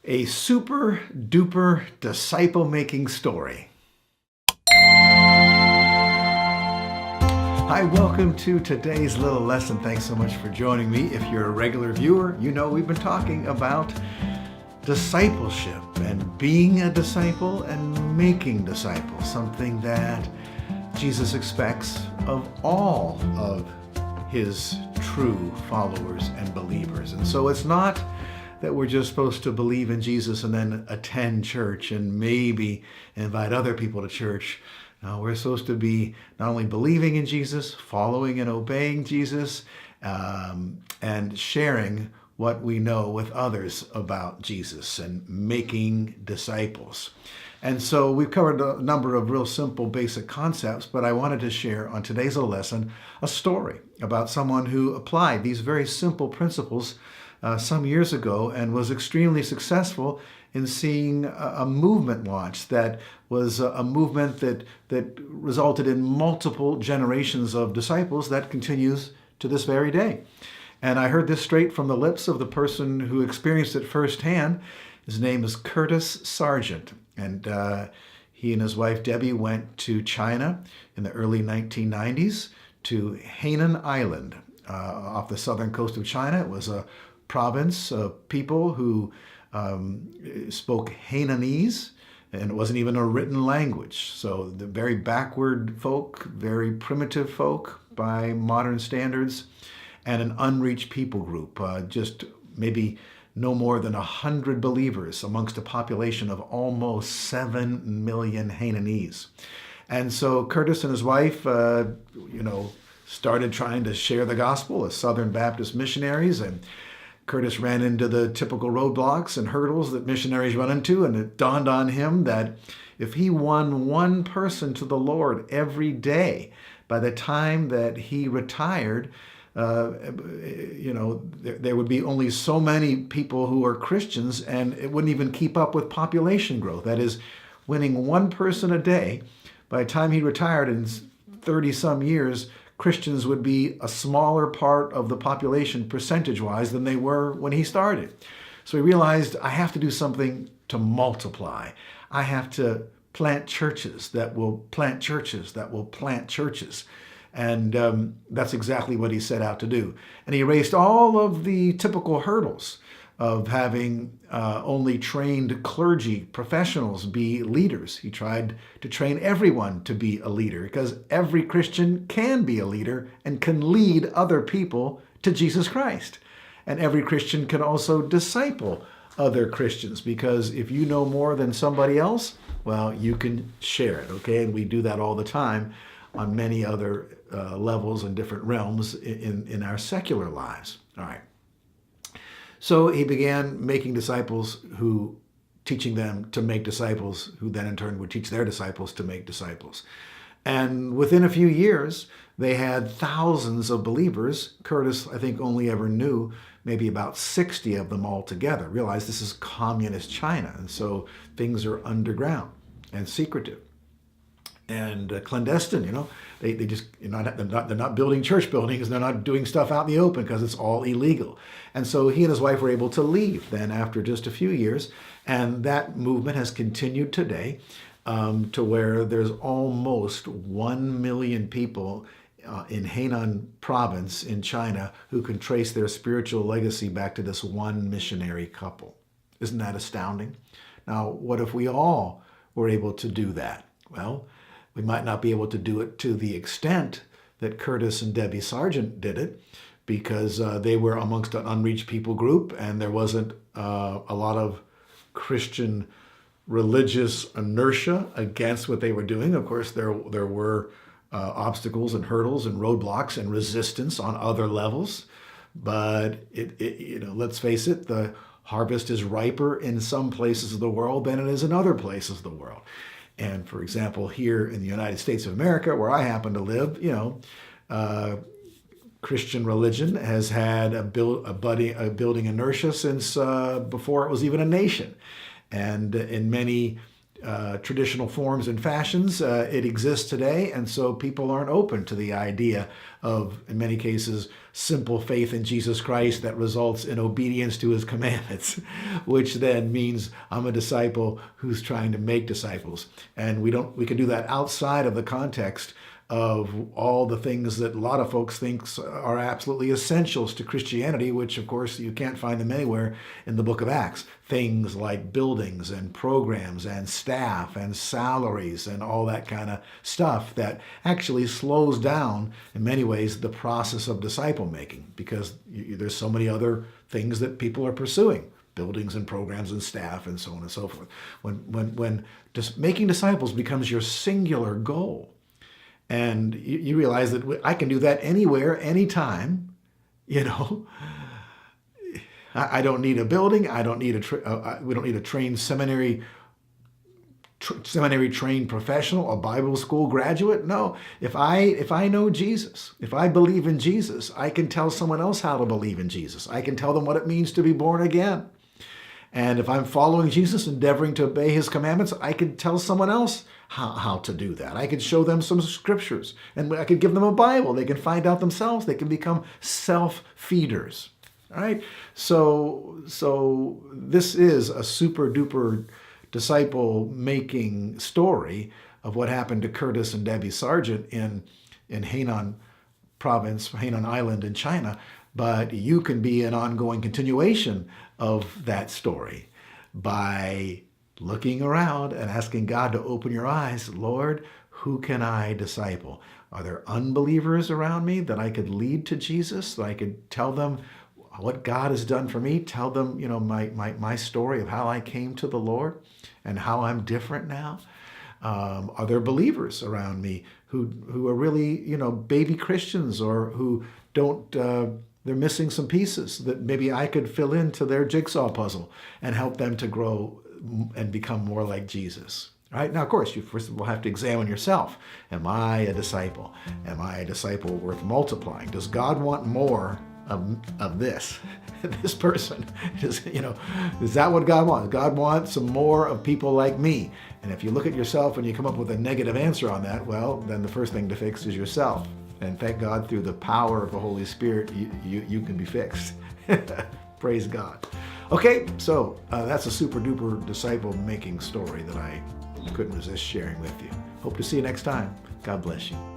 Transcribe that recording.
A super-duper disciple-making story. Hi, welcome to today's little lesson. Thanks so much for joining me. If you're a regular viewer, you know we've been talking about discipleship and being a disciple and making disciples, something that Jesus expects of all of his true followers and believers. And so it's not that we're just supposed to believe in Jesus and then attend church and maybe invite other people to church. No, we're supposed to be not only believing in Jesus, following and obeying Jesus, and sharing what we know with others about Jesus and making disciples. And so we've covered a number of real simple basic concepts, but I wanted to share on today's lesson a story about someone who applied these very simple principles some years ago and was extremely successful in seeing a movement launch that was a movement that resulted in multiple generations of disciples that continues to this very day. And I heard this straight from the lips of the person who experienced it firsthand. His name is Curtis Sargent, and he and his wife Debbie went to China in the early 1990s to Hainan Island off the southern coast of China. It was a province of people who spoke Hainanese, and it wasn't even a written language. So the very backward folk, very primitive folk by modern standards, and an unreached people group, just maybe no more than 100 believers amongst a population of almost 7 million Hainanese. And so Curtis and his wife, started trying to share the gospel as Southern Baptist missionaries, and Curtis ran into the typical roadblocks and hurdles that missionaries run into, and it dawned on him that if he won one person to the Lord every day, by the time that he retired, there would be only so many people who are Christians, and it wouldn't even keep up with population growth. That is, winning one person a day, by the time he retired in 30-some years, Christians would be a smaller part of the population percentage-wise than they were when he started. So he realized, I have to do something to multiply. I have to plant churches that will plant churches that will plant churches. And that's exactly what he set out to do. And he erased all of the typical hurdles of having only trained clergy professionals be leaders. He tried to train everyone to be a leader, because every Christian can be a leader and can lead other people to Jesus Christ. And every Christian can also disciple other Christians, because if you know more than somebody else, well, you can share it, okay? And we do that all the time on many other levels and different realms in our secular lives. All right. So he began making disciples, teaching them to make disciples, who then in turn would teach their disciples to make disciples. And within a few years, they had thousands of believers. Curtis, I think, only ever knew maybe about 60 of them altogether. Realize this is communist China, and so things are underground and secretive and clandestine. They're not building church buildings. They're not doing stuff out in the open because it's all illegal. And so he and his wife were able to leave then after just a few years. And that movement has continued today to where there's almost 1 million people in Hainan province in China who can trace their spiritual legacy back to this one missionary couple. Isn't that astounding? Now, what if we all were able to do that? Well, we might not be able to do it to the extent that Curtis and Debbie Sargent did it, because they were amongst an unreached people group, and there wasn't a lot of Christian religious inertia against what they were doing. Of course, there were obstacles and hurdles and roadblocks and resistance on other levels, but let's face it, the harvest is riper in some places of the world than it is in other places of the world. And for example, here in the United States of America, where I happen to live, Christian religion has had a building inertia since before it was even a nation. And in many traditional forms and fashions. It exists today, and so people aren't open to the idea of, in many cases, simple faith in Jesus Christ that results in obedience to his commandments, which then means I'm a disciple who's trying to make disciples. And we can do that outside of the context of all the things that a lot of folks think are absolutely essentials to Christianity, which of course you can't find them anywhere in the book of Acts. Things like buildings and programs and staff and salaries and all that kind of stuff that actually slows down in many ways the process of disciple making, because there's so many other things that people are pursuing. Buildings and programs and staff and so on and so forth. When just making disciples becomes your singular goal, and you realize that I can do that anywhere, anytime, I don't need a building. I don't need we don't need a trained seminary trained professional, a Bible school graduate. No, if I know Jesus, if I believe in Jesus, I can tell someone else how to believe in Jesus. I can tell them what it means to be born again. And if I'm following Jesus, endeavoring to obey his commandments, I can tell someone else how to do that. I could show them some scriptures, and I could give them a Bible. They can find out themselves. They can become self-feeders. All right? So this is a super-duper disciple-making story of what happened to Curtis and Debbie Sargent in Hainan province, Hainan Island in China. But you can be an ongoing continuation of that story by looking around and asking God to open your eyes. Lord, who can I disciple? Are there unbelievers around me that I could lead to Jesus, that I could tell them what God has done for me, tell them, my story of how I came to the Lord and how I'm different now? Are there believers around me who are really, baby Christians, or who don't, they're missing some pieces that maybe I could fill into their jigsaw puzzle and help them to grow and become more like Jesus? All right? Now, of course, you first of all have to examine yourself. Am I a disciple? Am I a disciple worth multiplying? Does God want more of this person? Is that what God wants? God wants some more of people like me. And if you look at yourself and you come up with a negative answer on that, well, then the first thing to fix is yourself. And thank God, through the power of the Holy Spirit, you can be fixed. Praise God. Okay, so that's a super-duper disciple-making story that I couldn't resist sharing with you. Hope to see you next time. God bless you.